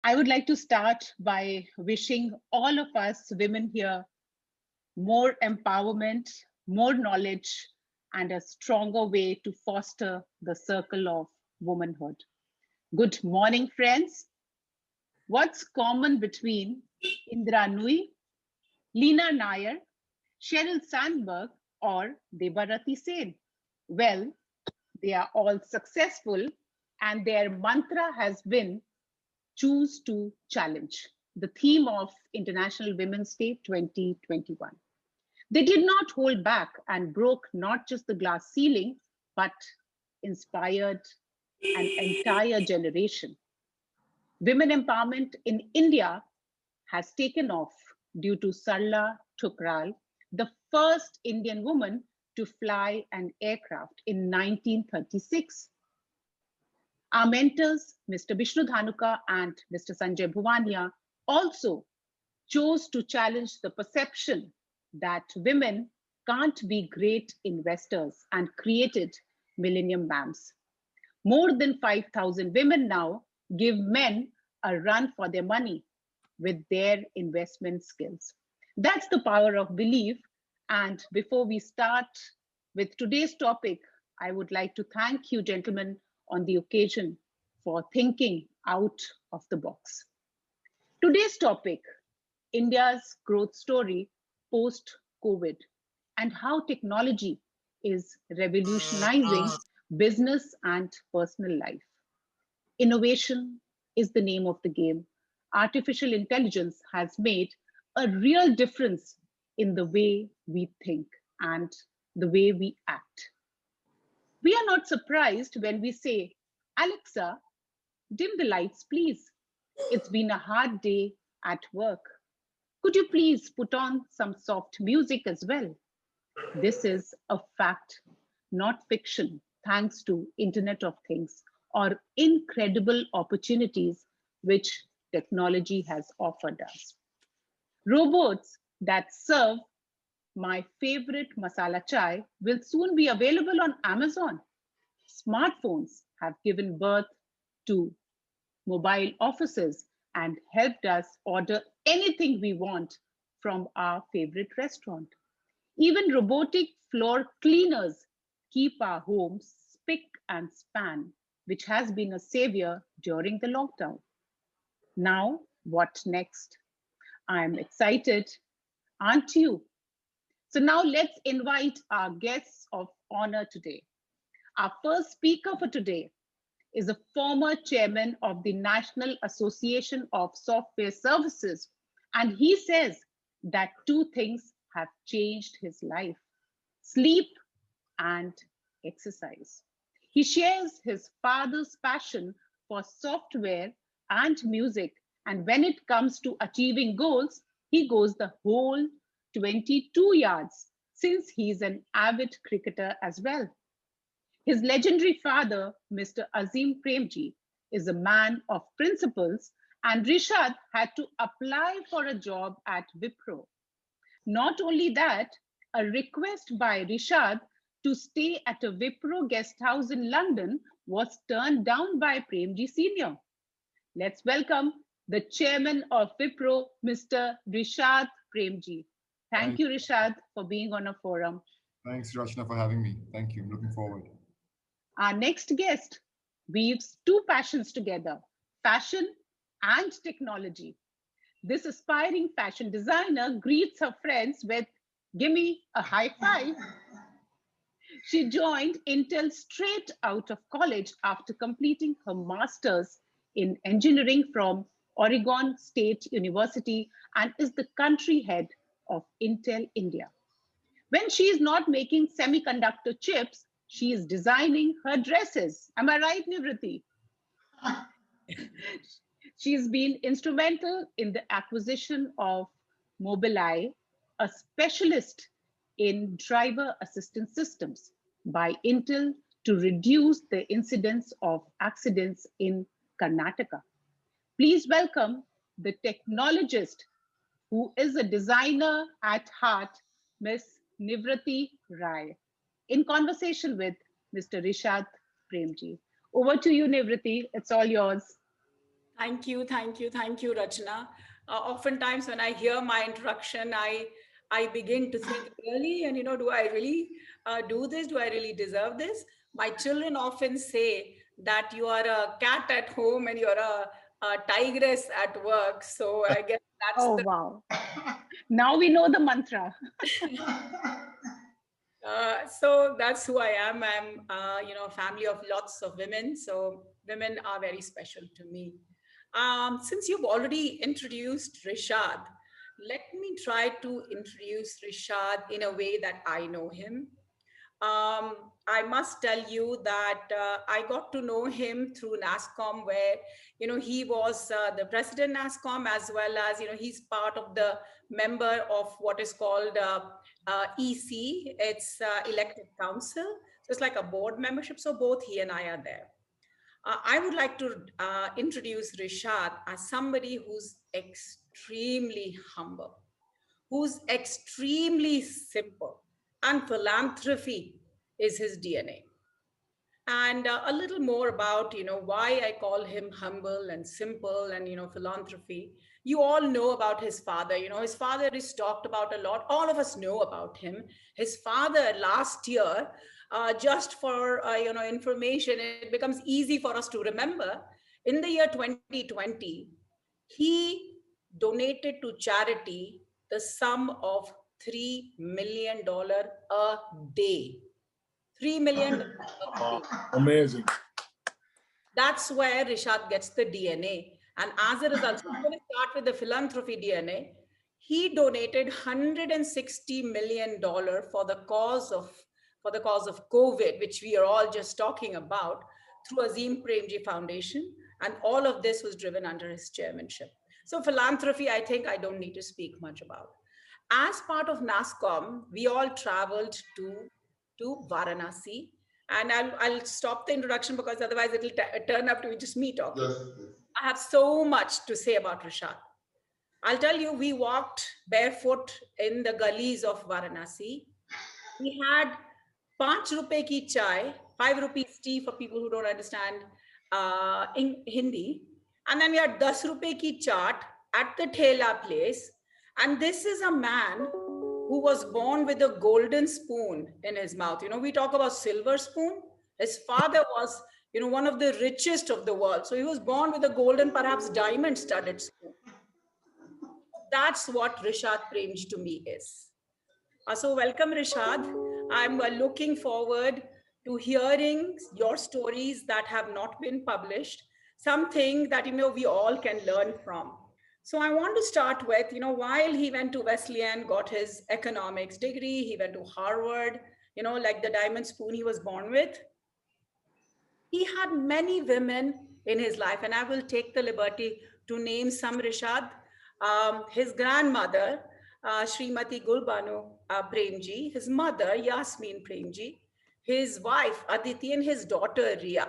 I would like to start by wishing all of us women here more empowerment, more knowledge, and a stronger way to foster the circle of womanhood. Good morning, friends. What's common between Indra Nui, Leena Nair, Sheryl Sandberg, or Debarati Sen? Well, they are all successful, and their mantra has been choose to challenge, the theme of International Women's Day 2021. They did not hold back and broke not just the glass ceiling, but inspired an entire generation. Women empowerment in India has taken off due to Sarla Thukral, the first Indian woman to fly an aircraft in 1936. Our mentors, Mr. Vishnu Dhanuka and Mr. Sanjay Bhuvania, also chose to challenge the perception that women can't be great investors and created Millennium BAMs. More than 5,000 women now give men a run for their money with their investment skills. That's the power of belief. And before we start with today's topic, I would like to thank you, gentlemen, on the occasion for thinking out of the box. Today's topic, India's growth story post COVID, and how technology is revolutionizing business and personal life. Innovation is the name of the game. Artificial intelligence has made a real difference in the way we think and the way we act. We are not surprised when we say, Alexa, dim the lights, please. It's been a hard day at work. Could you please put on some soft music as well? This is a fact, not fiction, thanks to Internet of Things or incredible opportunities which technology has offered us. Robots that serve my favorite masala chai will soon be available on Amazon. Smartphones have given birth to mobile offices and helped us order anything we want from our favorite restaurant. Even robotic floor cleaners keep our homes spick and span, which has been a savior during the lockdown. Now, what next? I'm excited, aren't you? So now let's invite our guests of honor today. Our first speaker for today is a former chairman of the National Association of Software Services, and he says that two things have changed his life: sleep and exercise. He shares his father's passion for software and music, and when it comes to achieving goals, he goes the whole 22 yards since he's an avid cricketer as well. His legendary father, Mr. Azim Premji, is a man of principles, and Rishad had to apply for a job at Wipro. Not only that, a request by Rishad to stay at a Wipro guest house in London was turned down by Premji Sr. Let's welcome the chairman of Wipro, Mr. Rishad Premji. Thank you, Rishad, for being on a forum. Thanks, Rachna, for having me. Thank you. I'm looking forward. Our next guest weaves two passions together: fashion and technology. This aspiring fashion designer greets her friends with, "Give me a high five." She joined Intel straight out of college after completing her master's in engineering from Oregon State University and is the country head of Intel India. When she is not making semiconductor chips, she is designing her dresses. Am I right, Nivriti? She's been instrumental in the acquisition of Mobileye, a specialist in driver assistance systems, by Intel to reduce the incidence of accidents in Karnataka. Please welcome the technologist who is a designer at heart, Ms. Nivriti Rai, in conversation with Mr. Rishad Premji. Over to you, Nivriti. It's all yours. Thank you, Rachna. Oftentimes, when I hear my introduction, I begin to think, really, and do I really do this? Do I really deserve this? My children often say that you are a cat at home and you're a tigress at work. So I guess that's Oh, the wow. Now we know the mantra. so that's who I am. I'm, a family of lots of women. So women are very special to me. Since you've already introduced Rishad, let me try to introduce Rishad in a way that I know him. I must tell you that I got to know him through NASCOM, where he was the president NASCOM, as well as he's part of the member of what is called EC. It's elected council, so it's like a board membership. So both he and I are there. I would like to introduce Rishad as somebody who's extremely humble, who's extremely simple, and philanthropy is his DNA. And a little more about why I call him humble and simple and philanthropy. You all know about his father. His father is talked about a lot. All of us know about him. His father last year, just for information, it becomes easy for us to remember. In the year 2020, he donated to charity the sum of $3 million a day. $3 million a day. Amazing. That's where Rishad gets the DNA. And as a result, so I'm going to start with the philanthropy DNA. He donated $160 million for the cause of COVID, which we are all just talking about, through Azim Premji Foundation. And all of this was driven under his chairmanship. So philanthropy, I think I don't need to speak much about. As part of NASCOM, we all traveled to Varanasi. And I'll stop the introduction because otherwise it'll turn up to be just me talking. Yes, I have so much to say about Rishad. I'll tell you, we walked barefoot in the gullies of Varanasi. We had 5 rupees ki chai, 5 rupees tea for people who don't understand in Hindi. And then we had 10 rupees ki chaat at the Thela place. And this is a man who was born with a golden spoon in his mouth. We talk about silver spoon. His father was, one of the richest of the world. So he was born with a golden, perhaps diamond studded spoon. That's what Rishad Premji to me is. So, welcome, Rishad. I'm looking forward to hearing your stories that have not been published, something that we all can learn from. So, I want to start with while he went to Wesleyan, got his economics degree, he went to Harvard, like the diamond spoon he was born with. He had many women in his life, and I will take the liberty to name some, Rishad. His grandmother, Srimati Gulbanu Premji, his mother, Yasmin Premji, his wife, Aditi, and his daughter, Ria.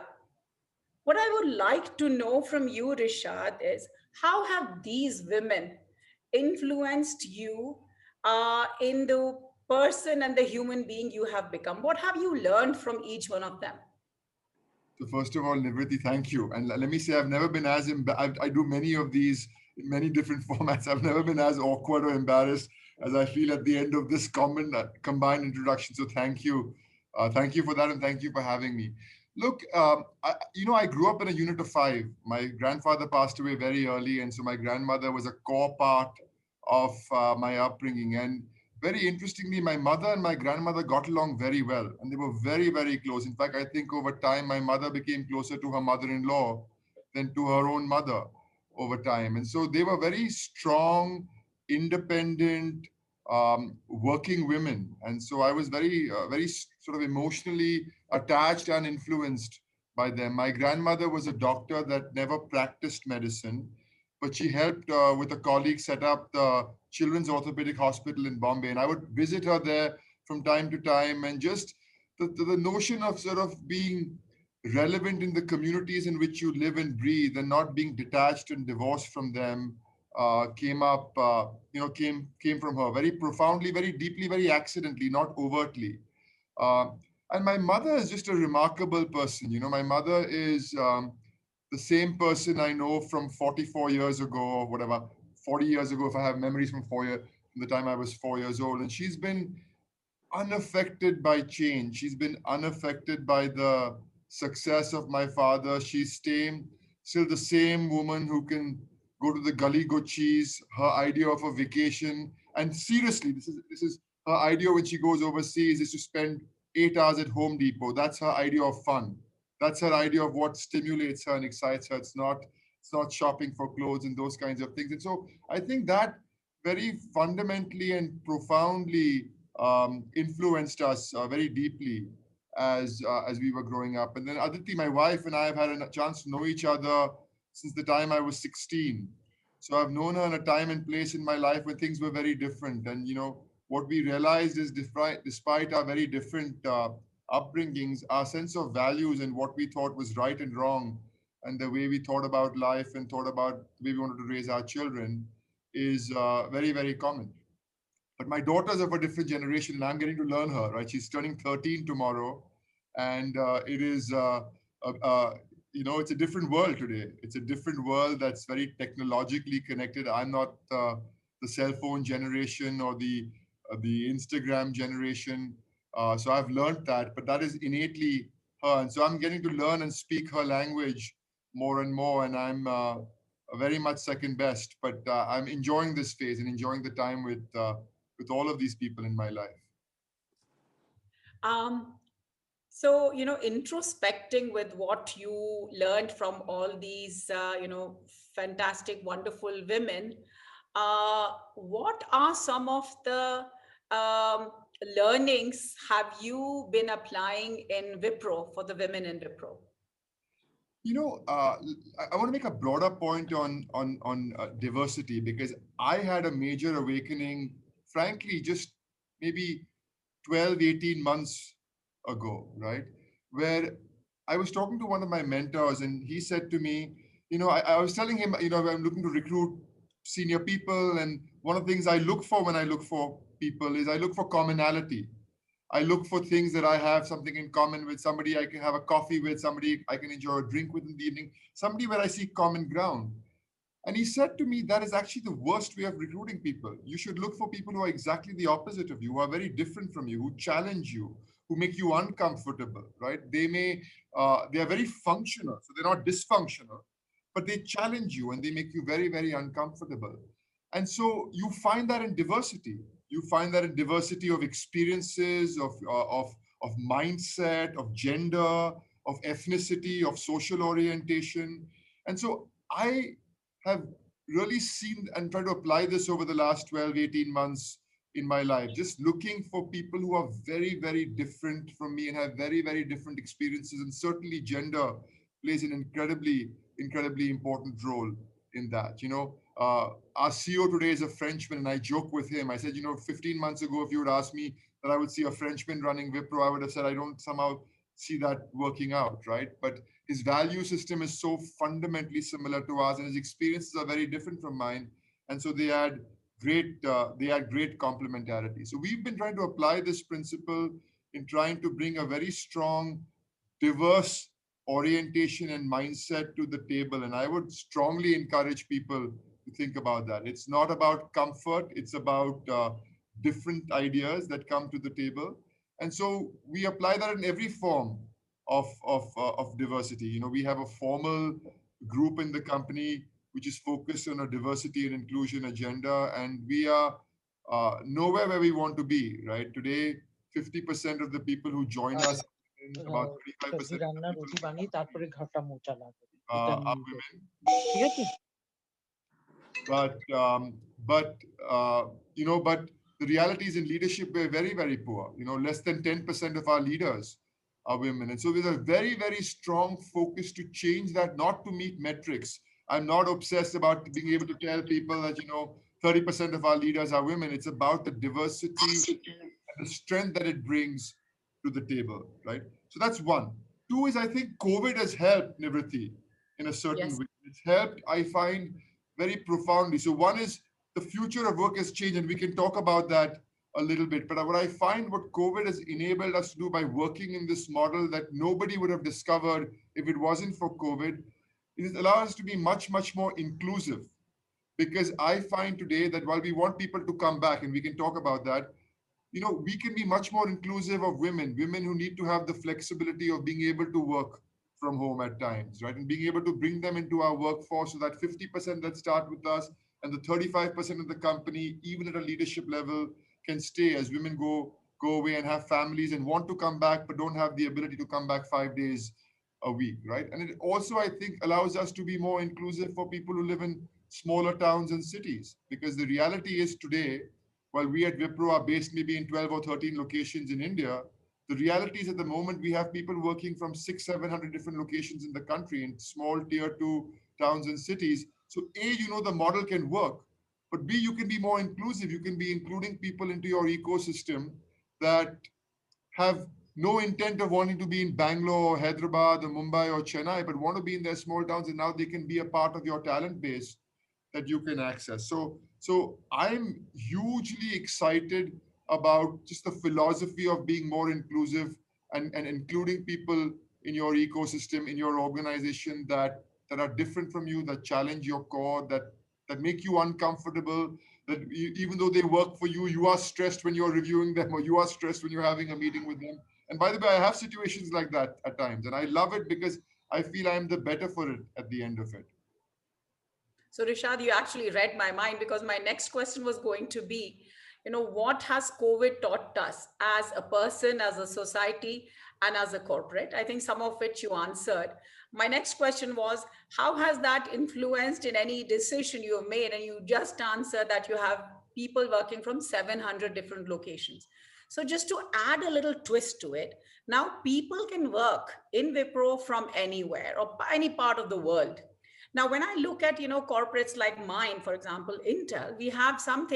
What I would like to know from you, Rishad, is how have these women influenced you in the person and the human being you have become? What have you learned from each one of them? so first of all, Nivriti, thank you. And let me say, I've never been as I do many of these in many different formats. I've never been as awkward or embarrassed as I feel at the end of this combined introduction. So thank you for that, and thank you for having me. Look, I grew up in a unit of five. My grandfather passed away very early, and so my grandmother was a core part of my upbringing. And very interestingly, my mother and my grandmother got along very well, and they were very, very close. In fact, I think over time, my mother became closer to her mother-in-law than to her own mother over time. And so they were very strong, independent, working women. And so I was very sort of emotionally attached and influenced by them. My grandmother was a doctor that never practiced medicine, but she helped with a colleague set up the Children's Orthopedic Hospital in Bombay. And I would visit her there from time to time. And just the notion of sort of being relevant in the communities in which you live and breathe and not being detached and divorced from them came from her very profoundly, very deeply, very accidentally, not overtly. Uh, and my mother is just a remarkable person. My mother is the same person I know from 44 years ago or whatever, 40 years ago, if I have memories from from the time I was 4 years old. And she's been unaffected by change. She's been unaffected by the success of my father. She's still the same woman who can go to the gully go cheese, her idea of a vacation. And seriously, this is her idea when she goes overseas is to spend 8 hours at Home Depot. That's her idea of fun. That's her idea of what stimulates her and excites her. It's not shopping for clothes and those kinds of things. And so I think that very fundamentally and profoundly influenced us very deeply as we were growing up. And then Aditi, my wife, and I have had a chance to know each other since the time I was 16. So I've known her in a time and place in my life when things were very different. And what we realized is, despite our very different upbringings, our sense of values and what we thought was right and wrong, and the way we thought about life and thought about the way we wanted to raise our children is very, very common. But my daughter's of a different generation, and I'm getting to learn her. Right, she's turning 13 tomorrow, and it is, it's a different world today. It's a different world that's very technologically connected. I'm not the cell phone generation or the Instagram generation, so I've learned that. But that is innately her, and so I'm getting to learn and speak her language more and more, and I'm very much second best. But I'm enjoying this phase and enjoying the time with all of these people in my life. Um, so, introspecting with what you learned from all these, fantastic, wonderful women, what are some of the um, learnings have you been applying in Wipro for the women in Wipro? I want to make a broader point on diversity because I had a major awakening, frankly, just maybe 12, 18 months ago, right? Where I was talking to one of my mentors and he said to me, I was telling him, I'm looking to recruit senior people. And one of the things I look for when I look for people is I look for commonality. I look for things that I have something in common with, somebody I can have a coffee with, somebody I can enjoy a drink with in the evening, somebody where I see common ground. And he said to me, that is actually the worst way of recruiting people. You should look for people who are exactly the opposite of you, who are very different from you, who challenge you, who make you uncomfortable, right? They are very functional, so they're not dysfunctional, but they challenge you and they make you very, very uncomfortable. And so you find that in diversity. You find that in diversity of experiences, of mindset, of gender, of ethnicity, of social orientation. And so I have really seen and tried to apply this over the last 12, 18 months in my life, just looking for people who are very, very different from me and have very, very different experiences. And certainly gender plays an incredibly important role in that. Our CEO today is a Frenchman, and I joke with him. I said, 15 months ago, if you would ask me that I would see a Frenchman running Wipro, I would have said, I don't somehow see that working out, right? But his value system is so fundamentally similar to ours, and his experiences are very different from mine. And so they add great complementarity. So we've been trying to apply this principle in trying to bring a very strong, diverse orientation and mindset to the table. And I would strongly encourage people to think about that. It's not about comfort, it's about different ideas that come to the table. And so we apply that in every form of diversity. We have a formal group in the company which is focused on a diversity and inclusion agenda, and we are nowhere where we want to be, right? Today, 50% of the people who join us, about 35% of the people are women. But but the reality is in leadership we're very, very poor. Less than 10% of our leaders are women, and so there's a very, very strong focus to change that, not to meet metrics. I'm not obsessed about being able to tell people that 30% of our leaders are women. It's about the diversity and the strength that it brings to the table, right? So that's one. Two is, I think COVID has helped, Nivriti, in a certain Yes. way. It's helped, I find, very profoundly. So one is the future of work has changed, and we can talk about that a little bit. But what I find what COVID has enabled us to do by working in this model that nobody would have discovered if it wasn't for COVID It allows us to be much, much more inclusive, because I find today that while we want people to come back, and we can talk about that, we can be much more inclusive of women who need to have the flexibility of being able to work from home at times, right? And being able to bring them into our workforce, so that 50% that start with us and the 35% of the company, even at a leadership level, can stay as women go away and have families and want to come back, but don't have the ability to come back 5 days a week, right? And it also, I think, allows us to be more inclusive for people who live in smaller towns and cities, because the reality is today, while we at Wipro are based maybe in 12 or 13 locations in India, the reality is at the moment we have people working from 700 different locations in the country in small tier two towns and cities. So A, the model can work, but B, you can be more inclusive. You can be including people into your ecosystem that have no intent of wanting to be in Bangalore or Hyderabad or Mumbai or Chennai, but want to be in their small towns, and now they can be a part of your talent base that you can access. So I'm hugely excited about just the philosophy of being more inclusive, and including people in your ecosystem, in your organization, that are different from you, that challenge your core, that make you uncomfortable, that even though they work for you, you are stressed when you're reviewing them, or you are stressed when you're having a meeting with them. And by the way, I have situations like that at times, and I love it because I feel I'm the better for it at the end of it. So, Rishad, you actually read my mind, because my next question was going to be, what has COVID taught us as a person, as a society, and as a corporate? I think some of which you answered. My next question was, how has that influenced in any decision you have made? And you just answered that you have people working from 700 different locations. So, just to add a little twist to it, now people can work in Wipro from anywhere or any part of the world. Now, when I look at corporates like mine, for example, Intel, we have some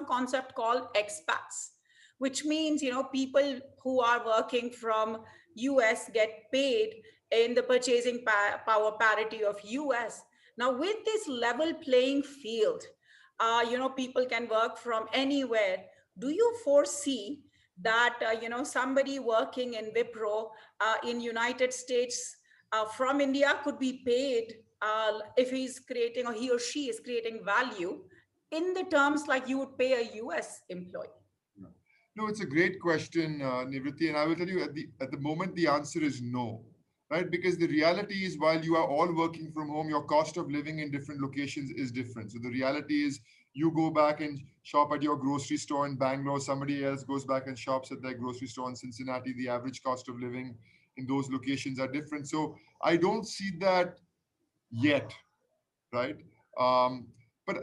concept called expats, which means people who are working from US get paid in the purchasing power parity of US. Now, with this level playing field, people can work from anywhere. Do you foresee that somebody working in Wipro in United States from India could be paid if he's creating, or he or she is creating value in the terms like you would pay a US employee? Yeah. No, it's a great question, Nivriti, and I will tell you at the moment the answer is no, right? Because the reality is, while you are all working from home, your cost of living in different locations is different. So the reality is, you go back and shop at your grocery store in Bangalore, somebody else goes back and shops at their grocery store in Cincinnati. The average cost of living in those locations are different. So I don't see that yet, right? Um, but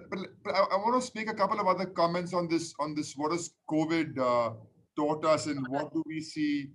I want to make a couple of other comments on this. What has COVID taught us, and what do we see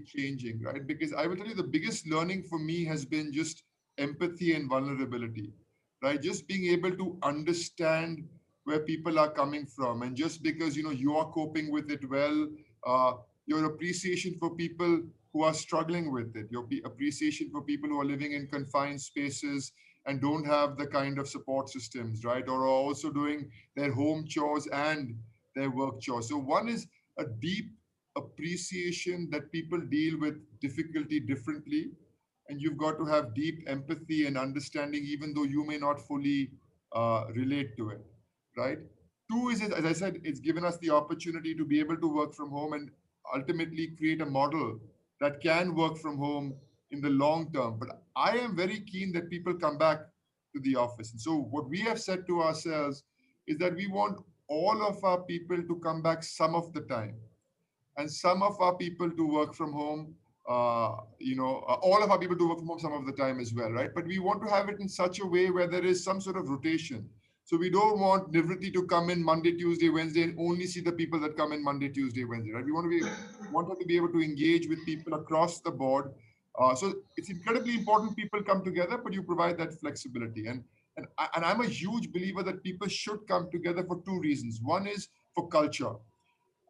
changing, right? Because I will tell you, the biggest learning for me has been just empathy and vulnerability, right? Just being able to understand where people are coming from, and just because you are coping with it well, uh, your appreciation for people who are struggling with it, your appreciation for people who are living in confined spaces and don't have the kind of support systems, right? Or are also doing their home chores and their work chores. So one is a deep appreciation that people deal with difficulty differently, and you've got to have deep empathy and understanding, even though you may not fully relate to it, right? Two is, as I said, it's given us the opportunity to be able to work from home and ultimately create a model that can work from home in the long term. But I am very keen that people come back to the office. And so what we have said to ourselves is that we want all of our people to come back some of the time, and some of our people to work from home, all of our people to work from home some of the time as well, right? But we want to have it in such a way where there is some sort of rotation. So we don't want Nivriti to come in Monday, Tuesday, Wednesday, and only see the people that come in Monday, Tuesday, Wednesday, right? We want her to be able to engage with people across the board. So it's incredibly important people come together, but you provide that flexibility. And I'm a huge believer that people should come together for two reasons. One is for culture.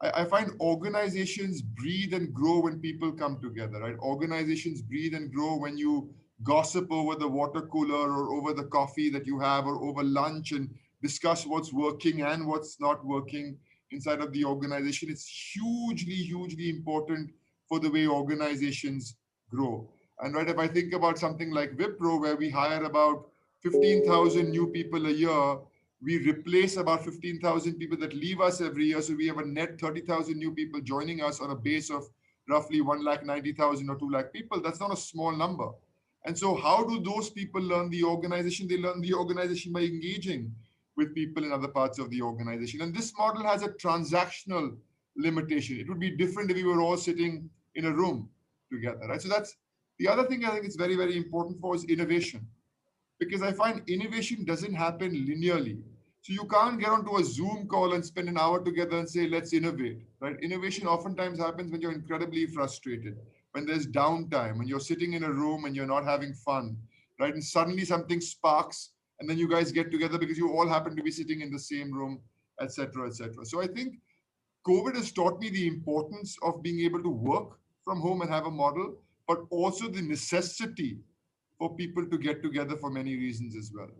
I find organizations breathe and grow when people come together, right? Organizations breathe and grow when you gossip over the water cooler, or over the coffee that you have, or over lunch, and discuss what's working and what's not working inside of the organization. It's hugely, hugely important for the way organizations grow. And right, if I think about something like Wipro, where we hire about 15,000 new people a year, we replace about 15,000 people that leave us every year. So we have a net 30,000 new people joining us on a base of roughly 1,90,000 or 2 lakh people. That's not a small number. And so, how do those people learn the organization? They learn the organization by engaging with people in other parts of the organization. And this model has a transactional limitation. It would be different if we were all sitting in a room together, right? So that's the other thing I think is very, very important for is innovation, because I find innovation doesn't happen linearly. So you can't get onto a Zoom call and spend an hour together and say, let's innovate, right? Innovation oftentimes happens when you're incredibly frustrated, when there's downtime, when you're sitting in a room and you're not having fun, right? And suddenly something sparks, and then you guys get together because you all happen to be sitting in the same room, etc., etc. So I think COVID has taught me the importance of being able to work from home and have a model, but also the necessity for people to get together for many reasons as well.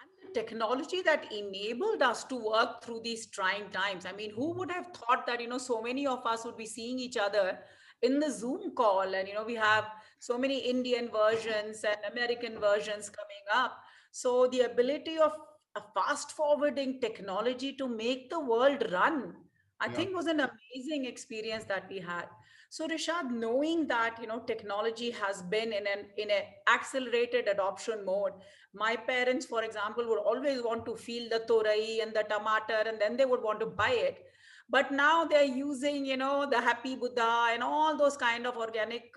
And the technology that enabled us to work through these trying times. I mean, who would have thought that, so many of us would be seeing each other in the Zoom call? And, we have so many Indian versions and American versions coming up. So the ability of a fast forwarding technology to make the world run, I Yeah. think was an amazing experience that we had. So Rishad, knowing that, technology has been in an accelerated adoption mode. My parents, for example, would always want to feel the torai and the tomato, and then they would want to buy it. But now they're using, the Happy Buddha and all those kind of organic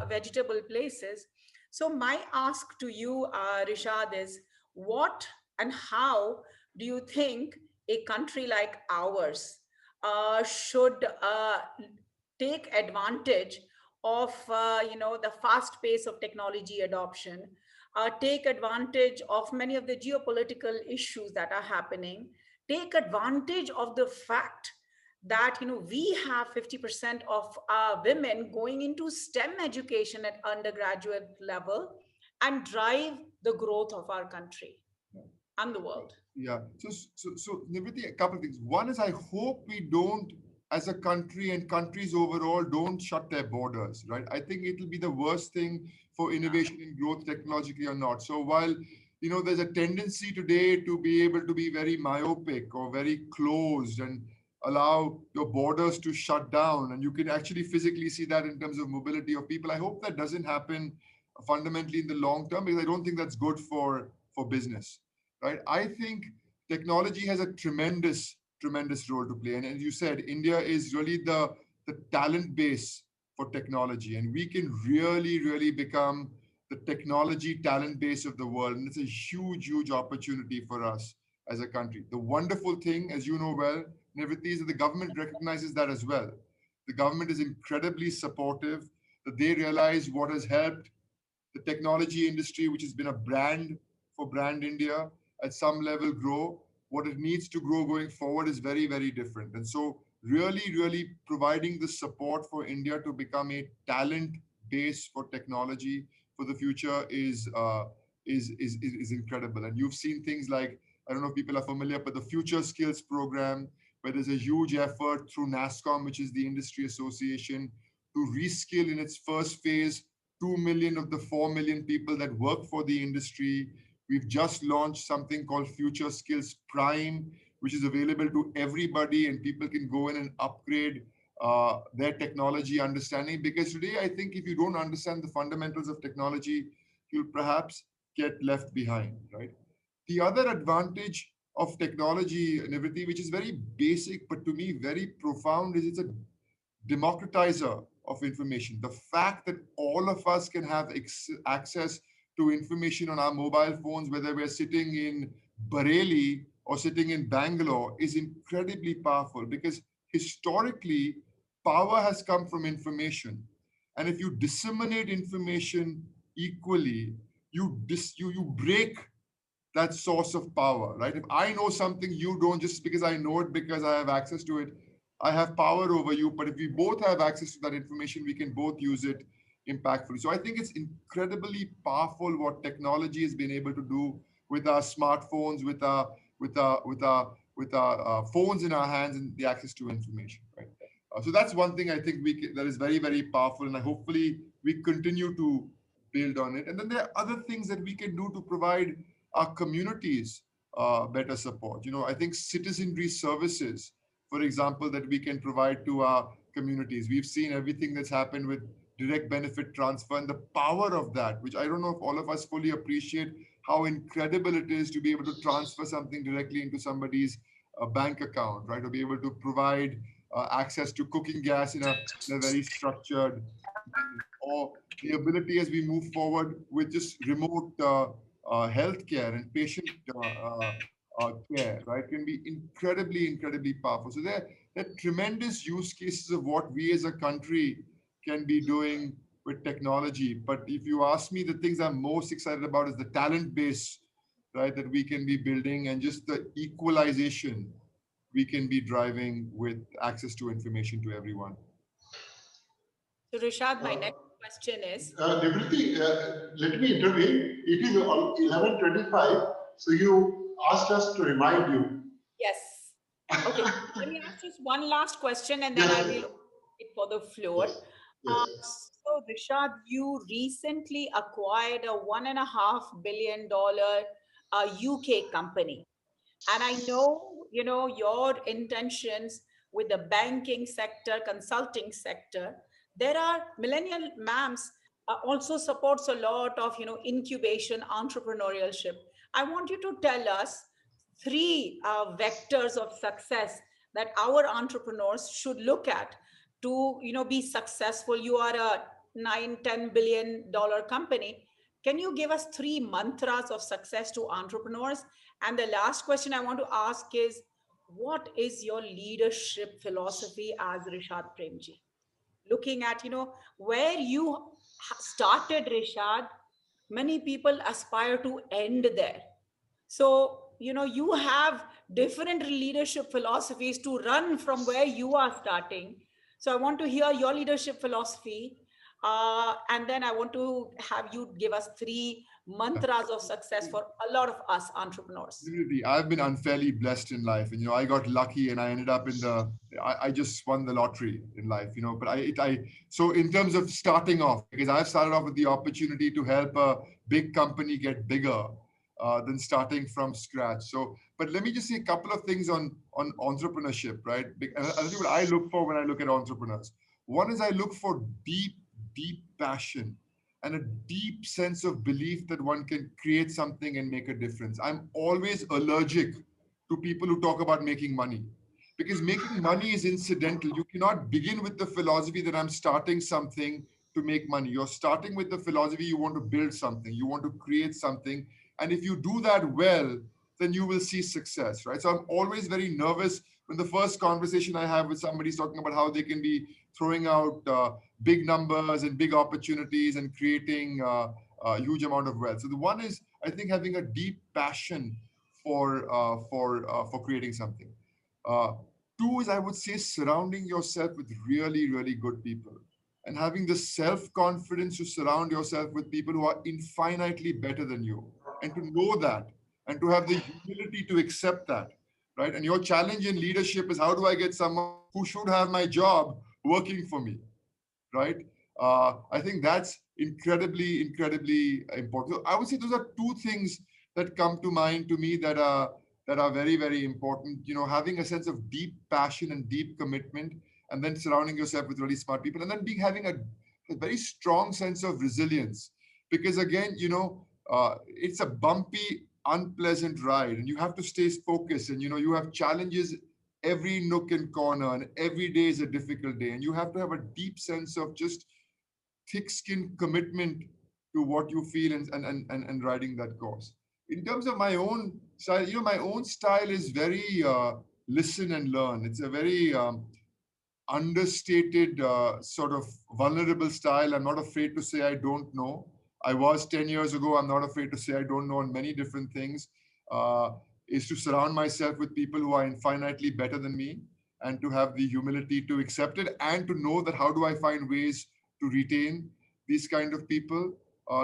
vegetable places. So my ask to you, Rishad, is what and how do you think a country like ours should take advantage of the fast pace of technology adoption, take advantage of many of the geopolitical issues that are happening, take advantage of the fact that we have 50% of women going into STEM education at undergraduate level and drive the growth of our country and the world. Yeah. So Niviti, a couple of things. One is I hope we don't, as a country and countries overall, don't shut their borders, right? I think it'll be the worst thing for Yeah. innovation and growth technologically or not. So while there's a tendency today to be able to be very myopic or very closed and allow your borders to shut down, and you can actually physically see that in terms of mobility of people. I hope that doesn't happen fundamentally in the long term, because I don't think that's good for business, right? I think technology has a tremendous role to play. And as you said, India is really the talent base for technology, and we can really become the technology talent base of the world. And it's a huge opportunity for us as a country. The wonderful thing, as you know well, Niviti, is that the government recognizes that as well. The government is incredibly supportive, that they realize what has helped the technology industry, which has been a brand for Brand India, at some level grow. What it needs to grow going forward is very different. And so, really providing the support for India to become a talent base for technology for the future is incredible. And you've seen things like, I don't know if people are familiar, but the Future Skills program, where there's a huge effort through NASSCOM, which is the industry association, to reskill in its first phase 2 million of the 4 million people that work for the industry. We've just launched something called Future Skills Prime, which is available to everybody, and people can go in and upgrade their technology understanding. Because today, I think if you don't understand the fundamentals of technology, you'll perhaps get left behind, right? The other advantage of technology, Niviti, which is very basic, but to me very profound, is it's a democratizer of information. The fact that all of us can have access to information on our mobile phones, whether we're sitting in Bareilly or sitting in Bangalore, is incredibly powerful, because historically, power has come from information. And if you disseminate information equally, you break that source of power, right? If I know something you don't, just because I know it because I have access to it, I have power over you. But if we both have access to that information, we can both use it impactfully. So I think it's incredibly powerful what technology has been able to do with our smartphones, with our phones in our hands, and the access to information, right? So that's one thing I think that is very powerful, and I hopefully we continue to build on it. And then there are other things that we can do to provide our communities better support. I think citizenry services, for example, that we can provide to our communities. We've seen everything that's happened with direct benefit transfer and the power of that, which I don't know if all of us fully appreciate how incredible it is to be able to transfer something directly into somebody's bank account, right? To be able to provide access to cooking gas in a very structured manner, or the ability as we move forward with just remote healthcare and patient care, right, can be incredibly, incredibly powerful. So there are tremendous use cases of what we as a country can be doing with technology. But if you ask me, the things I'm most excited about is the talent base, right, that we can be building, and just the equalization we can be driving with access to information to everyone. So, Rishad, my Uh, next question is Nivriti, let me intervene. It is 11:25, so you asked us to remind you. yes. Okay. Let me ask just one last question and then Yes, I will yes, open it for the floor. yes, yes, yes. So, Rishad, you recently acquired a $1.5 billion UK company. And I know, your intentions with the banking sector, consulting sector. There are millennial mams also supports a lot of, incubation, entrepreneurship. I want you to tell us three vectors of success that our entrepreneurs should look at to, be successful. You are a 9-10 billion dollar company. Can you give us three mantras of success to entrepreneurs? And the last question I want to ask is, what is your leadership philosophy as Rishad Premji? Looking at, where you started, Rishad, many people aspire to end there. So, you have different leadership philosophies to run from where you are starting. So, I want to hear your leadership philosophy. And then I want to have you give us three mantras of success for a lot of us entrepreneurs. Absolutely. I've been unfairly blessed in life, and I got lucky, and I ended up in the. I just won the lottery in life, But so in terms of starting off, because I've started off with the opportunity to help a big company get bigger than starting from scratch. So, but let me just say a couple of things on entrepreneurship, right? And I think what I look for when I look at entrepreneurs. One is I look for deep, deep passion and a deep sense of belief that one can create something and make a difference. I'm always allergic to people who talk about making money, because making money is incidental. You cannot begin with the philosophy that I'm starting something to make money. You're starting with the philosophy you want to build something, you want to create something. And if you do that well, then you will see success, right? So I'm always very nervous when the first conversation I have with somebody is talking about how they can be throwing out big numbers and big opportunities and creating a huge amount of wealth. So the one is, I think, having a deep passion for creating something. Uh, Two is, I would say, surrounding yourself with really, really good people and having the self confidence to surround yourself with people who are infinitely better than you, and to know that, and to have the humility to accept that, right? And your challenge in leadership is, how do I get someone who should have my job working for me, right? I think that's incredibly, incredibly important. So I would say those are two things that come to mind to me that are very, very important. Having a sense of deep passion and deep commitment, and then surrounding yourself with really smart people, and then having a very strong sense of resilience. Because again, it's a bumpy, unpleasant ride, and you have to stay focused, and you have challenges every nook and corner, and every day is a difficult day, and you have to have a deep sense of just thick-skinned commitment to what you feel, and riding that course. In terms of my own style, my own style is very listen and learn. It's a very understated, sort of vulnerable style. I'm not afraid to say I don't know. I was 10 years ago. I'm not afraid to say I don't know on many different things. Uh, is to surround myself with people who are infinitely better than me, and to have the humility to accept it, and to know that how do I find ways to retain these kind of people,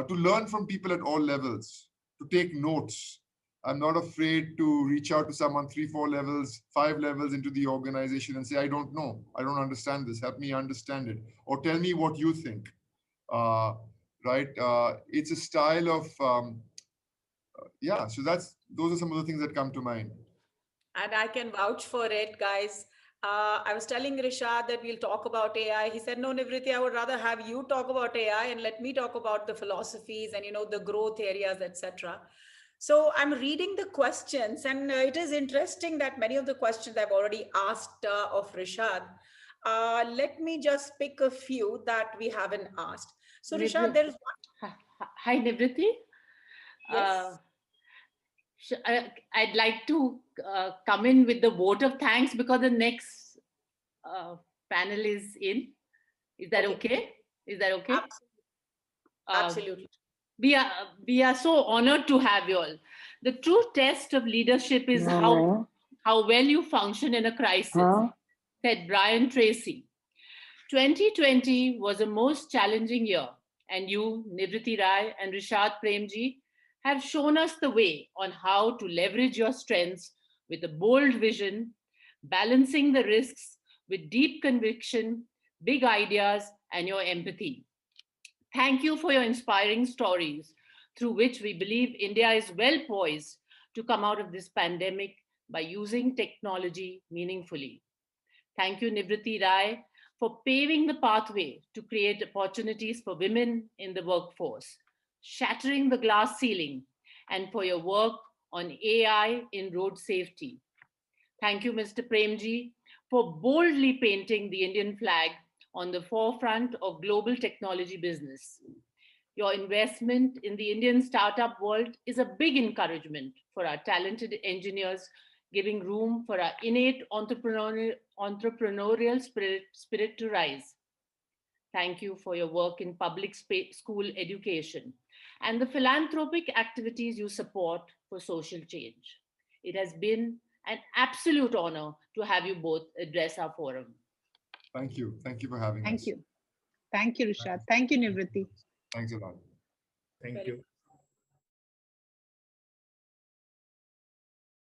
to learn from people at all levels, to take notes. I'm not afraid to reach out to someone 3, 4 levels, 5 levels into the organization and say, I don't know. I don't understand this. Help me understand it. Or tell me what you think. right? It's a style of yeah. So those are some of the things that come to mind. And I can vouch for it, guys. I was telling Rishad that we'll talk about AI. He said, "No, Nivriti, I would rather have you talk about AI and let me talk about the philosophies and the growth areas, etc." So I'm reading the questions, and it is interesting that many of the questions I've already asked of Rishad. Let me just pick a few that we haven't asked. So Rishad, Nivrit- there is one. Hi, Nivriti. Uh, Yes. I'd like to come in with the vote of thanks because the next uh, panel is in. Is that Okay. okay? Is that okay? Absolutely. Uh, Absolutely. we are we are so honored to have you all. The true test of leadership is how well you function in a crisis, said Brian Tracy. 2020 was a most challenging year, and you, Nivriti Rai and Rishad Premji, have shown us the way on how to leverage your strengths with a bold vision, balancing the risks with deep conviction, big ideas, and your empathy. Thank you for your inspiring stories through which we believe India is well poised to come out of this pandemic by using technology meaningfully. Thank you, Nivriti Rai, for paving the pathway to create opportunities for women in the workforce, shattering the glass ceiling, and for your work on AI in road safety. Thank you, Mr. Premji, for boldly painting the Indian flag on the forefront of global technology business. Your investment in the Indian startup world is a big encouragement for our talented engineers, giving room for our innate entrepreneurial spirit to rise. Thank you for your work in public school education and the philanthropic activities you support for social change. It has been an absolute honor to have you both address our forum. Thank you. Thank you for having Thank us. you. Thank you, Rishad. Thank you, Nivriti. Thanks a lot. Thank Very you.